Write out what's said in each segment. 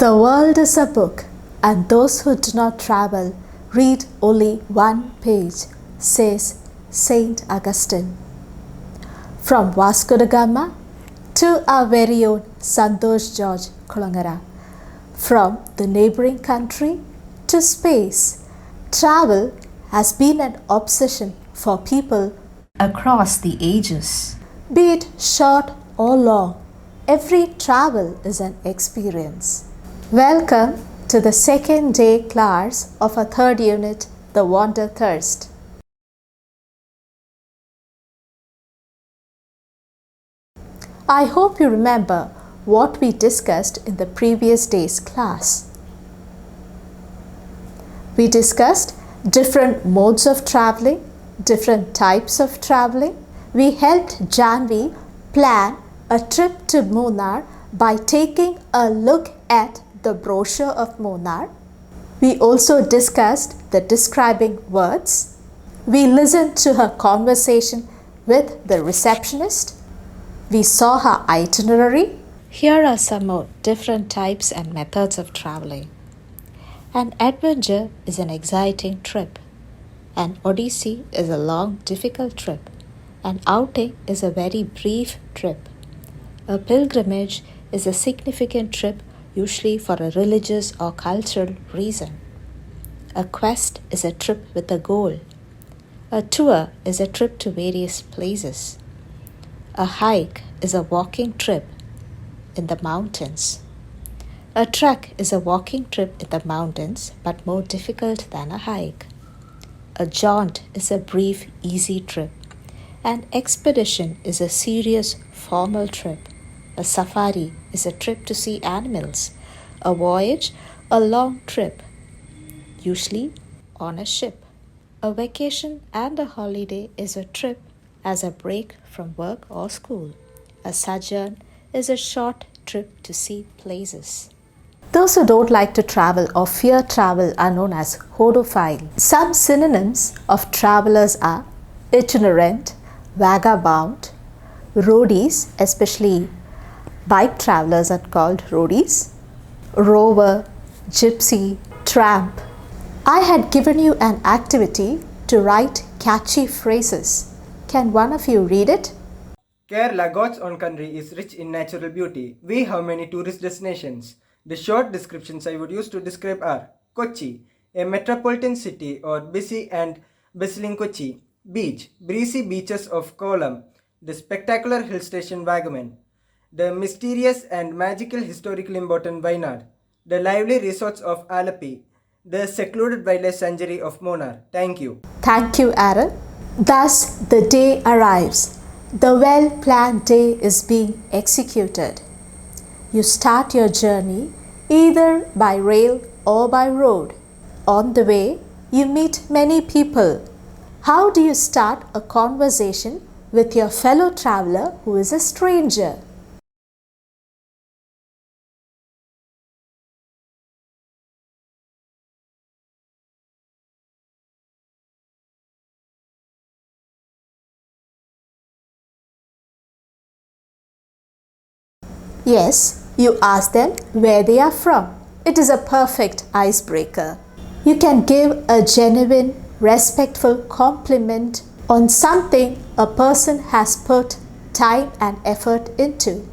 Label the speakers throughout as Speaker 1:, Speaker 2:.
Speaker 1: The world is a book, and those who do not travel read only one page, says Saint Augustine. From Vasco da Gama to our very own Santosh George Kulangara, from the neighboring country to space, travel has been an obsession for people across the ages. Be it short or long, every travel is an experience. Welcome to the second day class of our third unit, The Wanderthirst. I hope you remember what we discussed in the previous day's class. We discussed different modes of traveling, different types of traveling. We helped Janvi plan a trip to Munnar by taking a look at the brochure of Munnar. We also discussed the describing words. We listened to her conversation with the receptionist. We saw her itinerary. Here are some more different types and methods of traveling. An adventure is an exciting trip. An odyssey is a long, difficult trip. An outing is a very brief trip. A pilgrimage is a significant trip, usually for a religious or cultural reason. A quest is a trip with a goal. A tour is a trip to various places. A hike is a walking trip in the mountains. A trek is a walking trip in the mountains, but more difficult than a hike. A jaunt is a brief, easy trip. An expedition is a serious, formal trip. A safari is a trip to see animals. A voyage, a long trip, usually on a ship. A vacation and a holiday is a trip as a break from work or school. A sojourn is a short trip to see places. Those who don't like to travel or fear travel are known as hodophile. Some synonyms of travelers are itinerant, vagabond, roadies, especially bike travelers are called roadies, rover, gypsy, tramp. I had given you an activity to write catchy phrases. Can one of you read it?
Speaker 2: Kerala, God's own country, is rich in natural beauty. We have many tourist destinations. The short descriptions I would use to describe are Kochi, a metropolitan city, or busy and bustling Kochi. Beach, breezy beaches of Kollam, the spectacular hill station Vagaman, the mysterious and magical historically important Wayanad, the lively resorts of Alapi, the secluded wildlife sanctuary of Munnar. Thank you.
Speaker 1: Thank you, Aaron. Thus, the day arrives. The well-planned day is being executed. You start your journey either by rail or by road. On the way, you meet many people. How do you start a conversation with your fellow traveler who is a stranger? Yes, you ask them where they are from. It is a perfect icebreaker. You can give a genuine, respectful compliment on something a person has put time and effort into.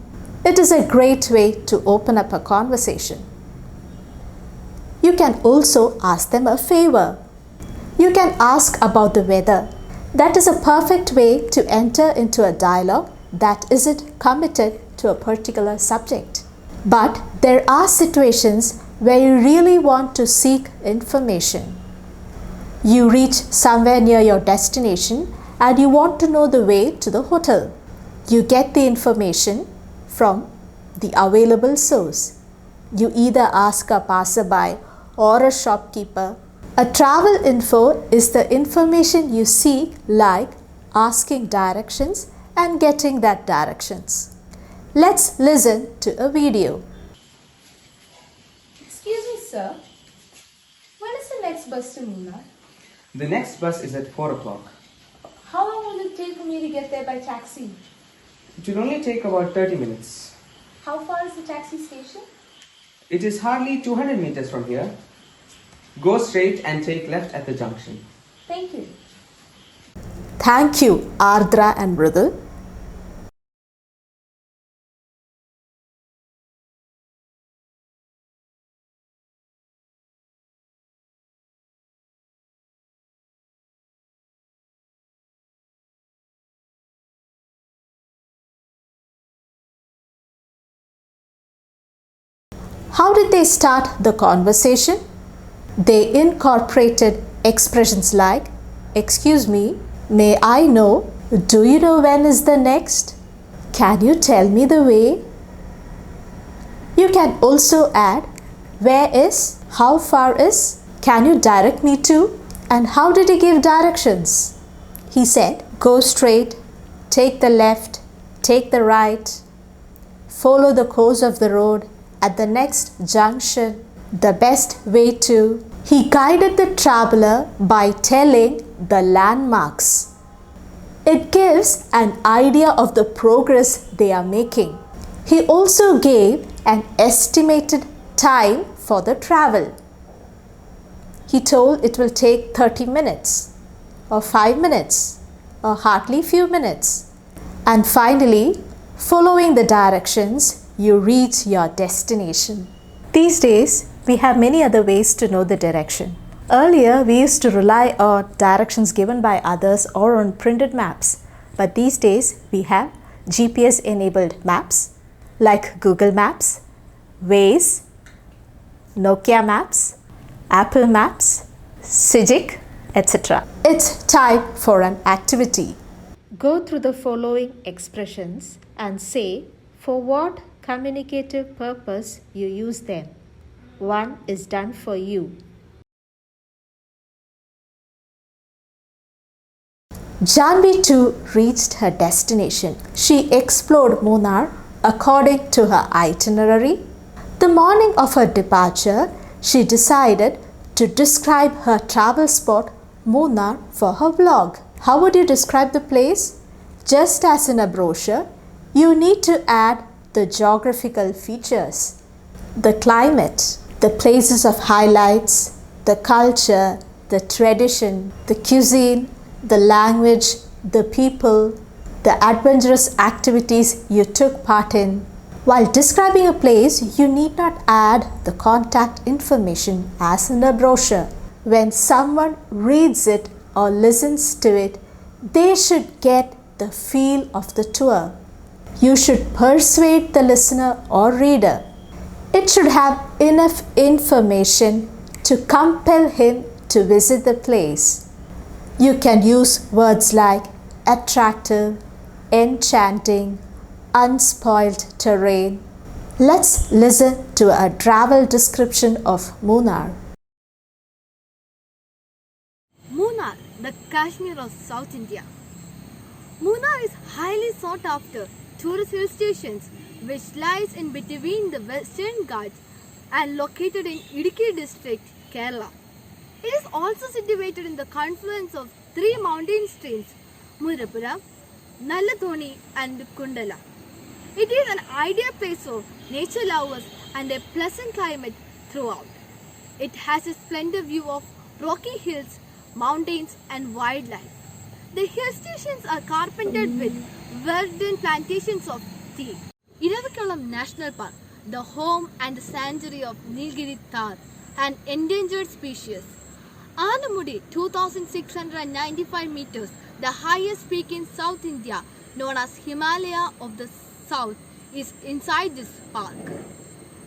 Speaker 1: It is a great way to open up a conversation. You can also ask them a favor. You can ask about the weather. That is a perfect way to enter into a dialogue that isn't committed to a particular subject. But there are situations where you really want to seek information. You reach somewhere near your destination and you want to know the way to the hotel. You get the information from the available source. You either ask a passerby or a shopkeeper. A travel info is the information you seek, like asking directions and getting that directions. Let's listen to a video.
Speaker 3: Excuse me, sir. When is the next bus to Munnar?
Speaker 2: The next bus is at 4 o'clock.
Speaker 3: How long will it take for me to get there by taxi?
Speaker 2: It will only take about 30 minutes.
Speaker 3: How far is the taxi station?
Speaker 4: It is hardly 200 meters from here. Go straight and take left at the junction.
Speaker 3: Thank you.
Speaker 1: Thank you, Ardra and Mridul. How did they start the conversation? They incorporated expressions like, "Excuse me, may I know, do you know when is the next? Can you tell me the way?" You can also add, "Where is? How far is? Can you direct me to?" And how did he give directions? He said, "Go straight, take the left, take the right, follow the course of the road at the next junction, the best way to." He guided the traveler by telling the landmarks. It gives an idea of the progress they are making. He also gave an estimated time for the travel. He told it will take 30 minutes or 5 minutes or hardly few minutes. And finally, following the directions, you reach your destination. These days, we have many other ways to know the direction. Earlier, we used to rely on directions given by others or on printed maps. But these days, we have GPS enabled maps like Google Maps, Waze, Nokia Maps, Apple Maps, Cigic, etc. It's time for an activity. Go through the following expressions and say for what communicative purpose you use them. One is done for you. Janvi too reached her destination. She explored Munnar according to her itinerary. The morning of her departure, she decided to describe her travel spot Munnar for her vlog. How would you describe the place? Just as in a brochure, you need to add the geographical features, the climate, the places of highlights, the culture, the tradition, the cuisine, the language, the people, the adventurous activities you took part in. While describing a place, you need not add the contact information as in a brochure. When someone reads it or listens to it, they should get the feel of the tour. You should persuade the listener or reader. It should have enough information to compel him to visit the place. You can use words like attractive, enchanting, unspoiled terrain. Let's listen to a travel description of Munnar.
Speaker 5: Munnar, the Kashmir of South India. Munnar is highly sought after tourist hill stations which lies in between the Western Ghats and located in Idukki district, Kerala. It is also situated in the confluence of three mountain streams, Murapura, Nallathoni and Kundala. It is an ideal place for nature lovers and a pleasant climate throughout. It has a splendid view of rocky hills, mountains and wildlife. The hill stations are carpeted with verdant plantations of tea. Iravakulam National Park, the home and the sanctuary of Nilgiri Thar, an endangered species. Anamudi, 2,695 meters, the highest peak in South India, known as Himalaya of the South, is inside this park.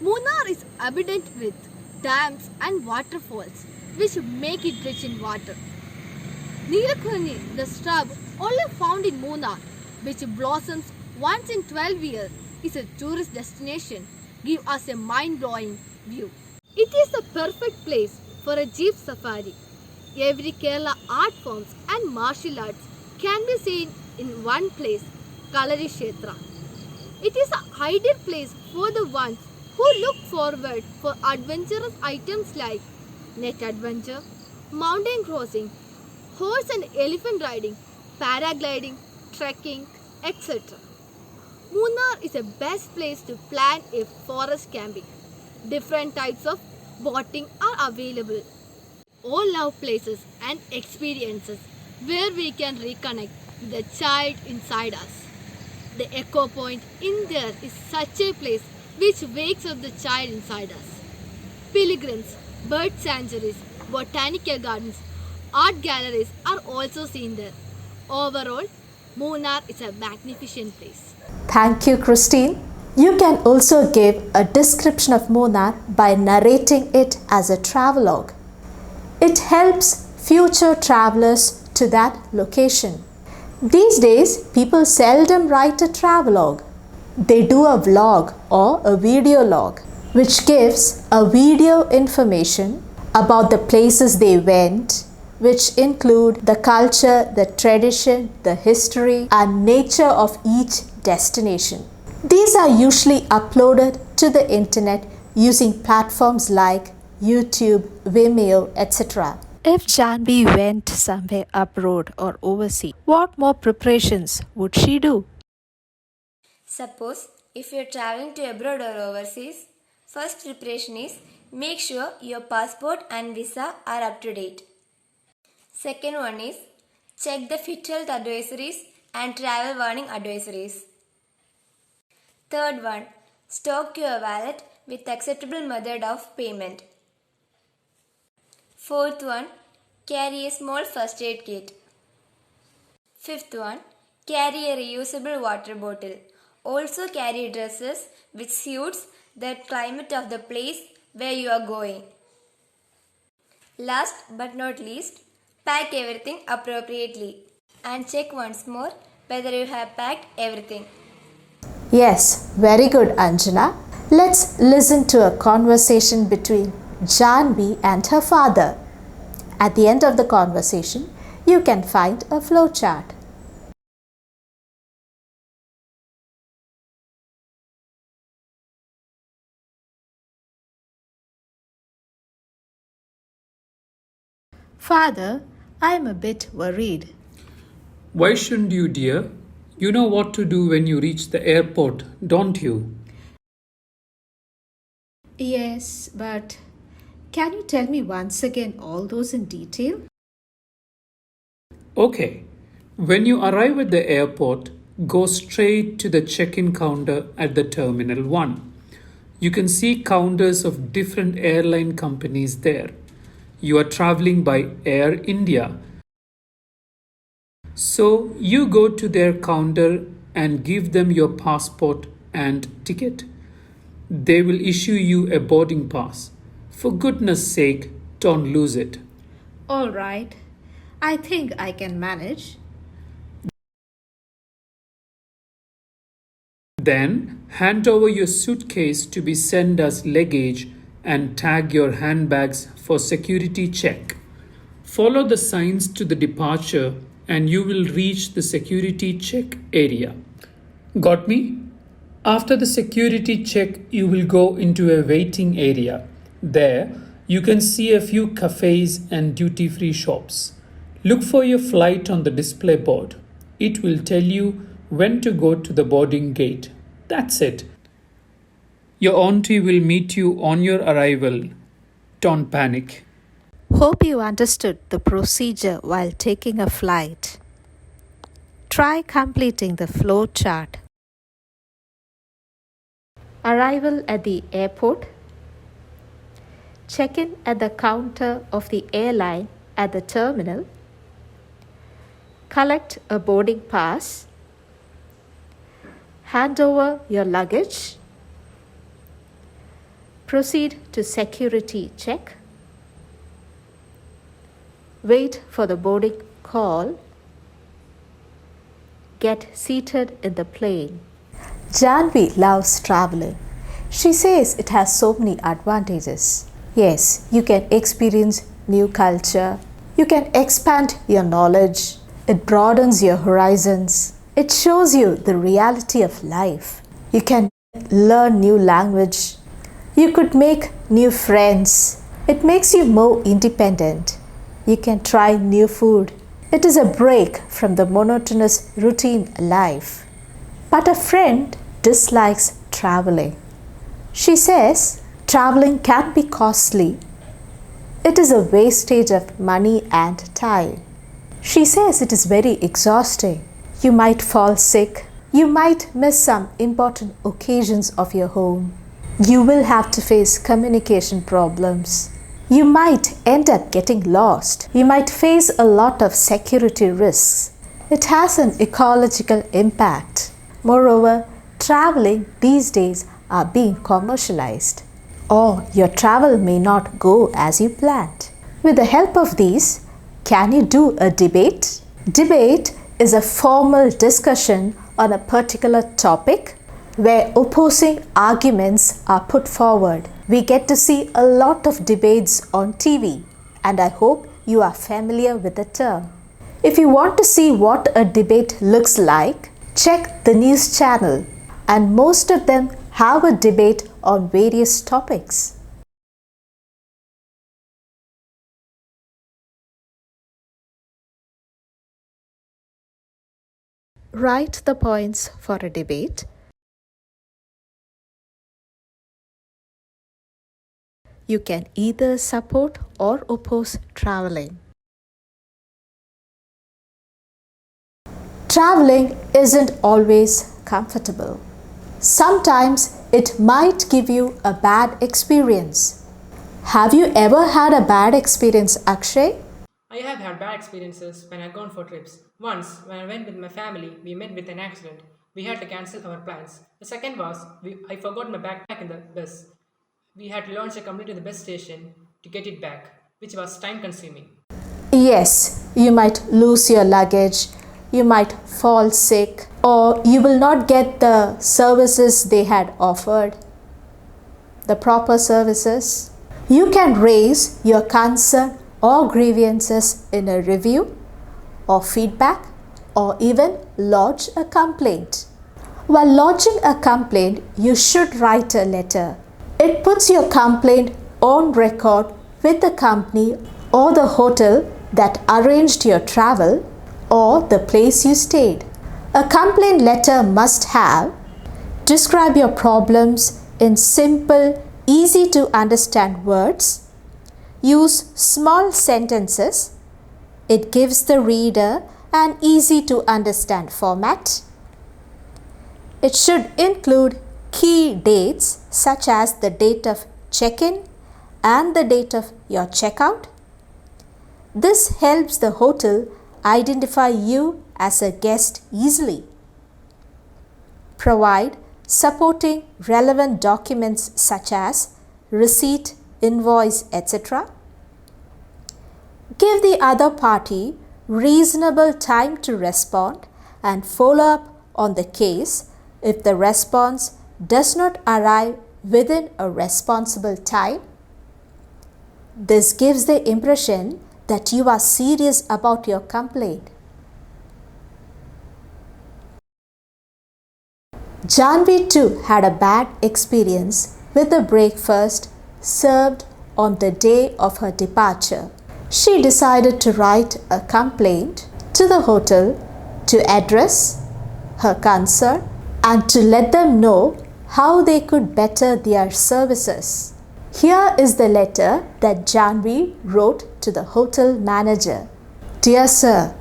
Speaker 5: Munnar is abundant with dams and waterfalls, which make it rich in water. Neelakunni, the shrub only found in Munnar, which blossoms once in 12 years, is a tourist destination. Give us a mind-blowing view. It is a perfect place for a jeep safari. Every Kerala art forms and martial arts can be seen in one place, Kalari Kshetra. It is an ideal place for the ones who look forward for adventurous items like net adventure, mountain crossing, horse and elephant riding, paragliding, trekking, etc. Munnar is the best place to plan a forest camping. Different types of boating are available. All love places and experiences where we can reconnect with the child inside us. The Echo Point in there is such a place which wakes up the child inside us. Pilgrims, bird sanctuaries, botanical gardens, art galleries are also seen there. Overall, Munnar is a magnificent place.
Speaker 1: Thank you, Christine. You can also give a description of Munnar by narrating it as a travelogue. It helps future travelers to that location. These days, people seldom write a travelogue. They do a vlog or a video log, which gives a video information about the places they went, which include the culture, the tradition, the history, and nature of each destination. These are usually uploaded to the internet using platforms like YouTube, Vimeo, etc. If Janvi went somewhere abroad or overseas, what more preparations would she do?
Speaker 6: Suppose if you are traveling to abroad or overseas, first preparation is make sure your passport and visa are up to date. Second one is check the fit health advisories and travel warning advisories. Third one, stock your wallet with acceptable method of payment. Fourth one, carry a small first aid kit. Fifth one, carry a reusable water bottle. Also carry dresses which suits the climate of the place where you are going. Last but not least, pack everything appropriately and check once more whether you have packed everything.
Speaker 1: Yes, very good, Anjana. Let's listen to a conversation between Janvi and her father. At the end of the conversation, you can find a flowchart. Father, I am a bit worried.
Speaker 7: Why shouldn't you, dear? You know what to do when you reach the airport, don't you?
Speaker 1: Yes, but can you tell me once again all those in detail?
Speaker 7: Okay. When you arrive at the airport, go straight to the check-in counter at the Terminal 1. You can see counters of different airline companies there. You are traveling by Air India. So you go to their counter and give them your passport and ticket. They will issue you a boarding pass. For goodness sake, don't lose it.
Speaker 1: All right. I think I can manage.
Speaker 7: Then hand over your suitcase to be sent as luggage and tag your handbags for security check. Follow the signs to the departure and you will reach the security check area. Got me? After the security check, you will go into a waiting area. There, you can see a few cafes and duty-free shops. Look for your flight on the display board. It will tell you when to go to the boarding gate. That's it. Your auntie will meet you on your arrival. Don't panic.
Speaker 1: Hope you understood the procedure while taking a flight. Try completing the flow chart. Arrival at the airport. Check-in at the counter of the airline at the terminal. Collect a boarding pass. Hand over your luggage. Proceed to security check. Wait for the boarding call. Get seated in the plane. Janvi loves traveling. She says it has so many advantages. Yes, you can experience new culture. You can expand your knowledge. It broadens your horizons. It shows you the reality of life. You can learn new language. You could make new friends. It makes you more independent. You can try new food. It is a break from the monotonous routine life. But a friend dislikes traveling. She says traveling can be costly. It is a wastage of money and time. She says it is very exhausting. You might fall sick. You might miss some important occasions of your home. You will have to face communication problems. You might end up getting lost. You might face a lot of security risks. It has an ecological impact. Moreover, traveling these days are being commercialized, or your travel may not go as you planned. With the help of these, can you do a debate? Debate is a formal discussion on a particular topic where opposing arguments are put forward. We get to see a lot of debates on TV, and I hope you are familiar with the term. If you want to see what a debate looks like, check the news channel, and most of them have a debate on various topics. Write the points for a debate. You can either support or oppose traveling. Traveling isn't always comfortable. Sometimes it might give you a bad experience. Have you ever had a bad experience, Akshay?
Speaker 8: I have had bad experiences when I've gone for trips. Once, when I went with my family, we met with an accident. We had to cancel our plans. The second was, I forgot my backpack in the bus. We had to launch a company to the bus station to get it back, which was time consuming.
Speaker 1: Yes, you might lose your luggage, you might fall sick, or you will not get the services they had offered, the proper services. You can raise your concern or grievances in a review or feedback, or even lodge a complaint. While lodging a complaint, you should write a letter. It puts your complaint on record with the company or the hotel that arranged your travel or the place you stayed. A complaint letter must have: describe your problems in simple, easy to understand words. Use small sentences. It gives the reader an easy to understand format. It should include key dates such as the date of check-in and the date of your checkout. This helps the hotel identify you as a guest easily. Provide supporting relevant documents such as receipt, invoice, etc. Give the other party reasonable time to respond and follow up on the case if the response does not arrive within a responsible time. This gives the impression that you are serious about your complaint. Janvi too had a bad experience with the breakfast served on the day of her departure. She decided to write a complaint to the hotel to address her concern and to let them know how they could better their services. Here is the letter that Janvi wrote to the hotel manager. Dear Sir,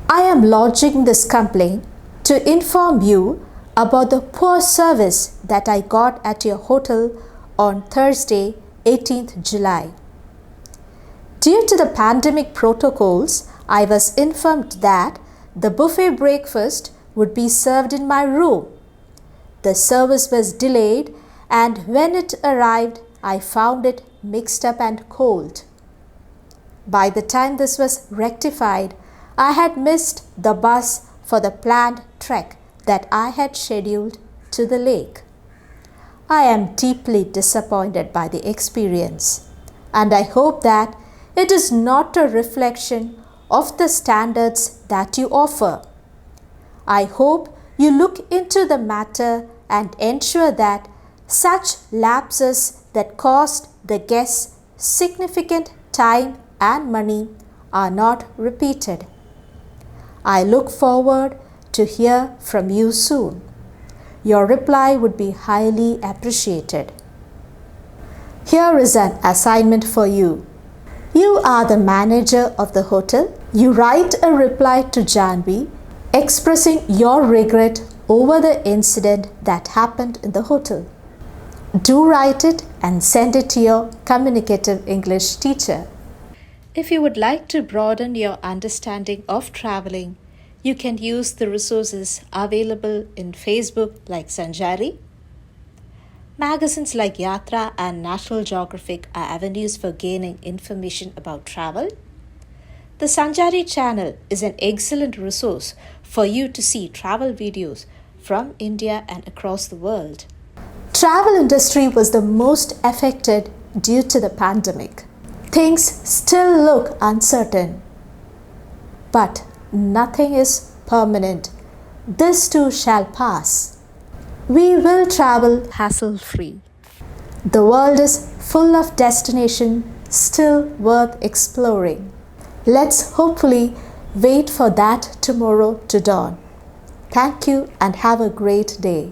Speaker 1: I am lodging this complaint to inform you about the poor service that I got at your hotel on Thursday, 18th July. Due to the pandemic protocols, I was informed that the buffet breakfast would be served in my room. The service was delayed, and when it arrived, I found it mixed up and cold. By the time this was rectified, I had missed the bus for the planned trek that I had scheduled to the lake. I am deeply disappointed by the experience, and I hope that it is not a reflection of the standards that you offer. I hope you look into the matter and ensure that such lapses that cost the guests significant time and money are not repeated. I look forward to hear from you soon. Your reply would be highly appreciated. Here is an assignment for you. You are the manager of the hotel. You write a reply to Janvi expressing your regret over the incident that happened in the hotel. Do write it and send it to your communicative English teacher. If you would like to broaden your understanding of traveling, you can use the resources available in Facebook like Sanjari. Magazines like Yatra and National Geographic are avenues for gaining information about travel. The Sanjari channel is an excellent resource for you to see travel videos from India and across the world. Travel industry was the most affected due to the pandemic. Things still look uncertain, but nothing is permanent. This too shall pass. We will travel hassle-free. The world is full of destinations still worth exploring. Let's hopefully wait for that tomorrow to dawn. Thank you and have a great day.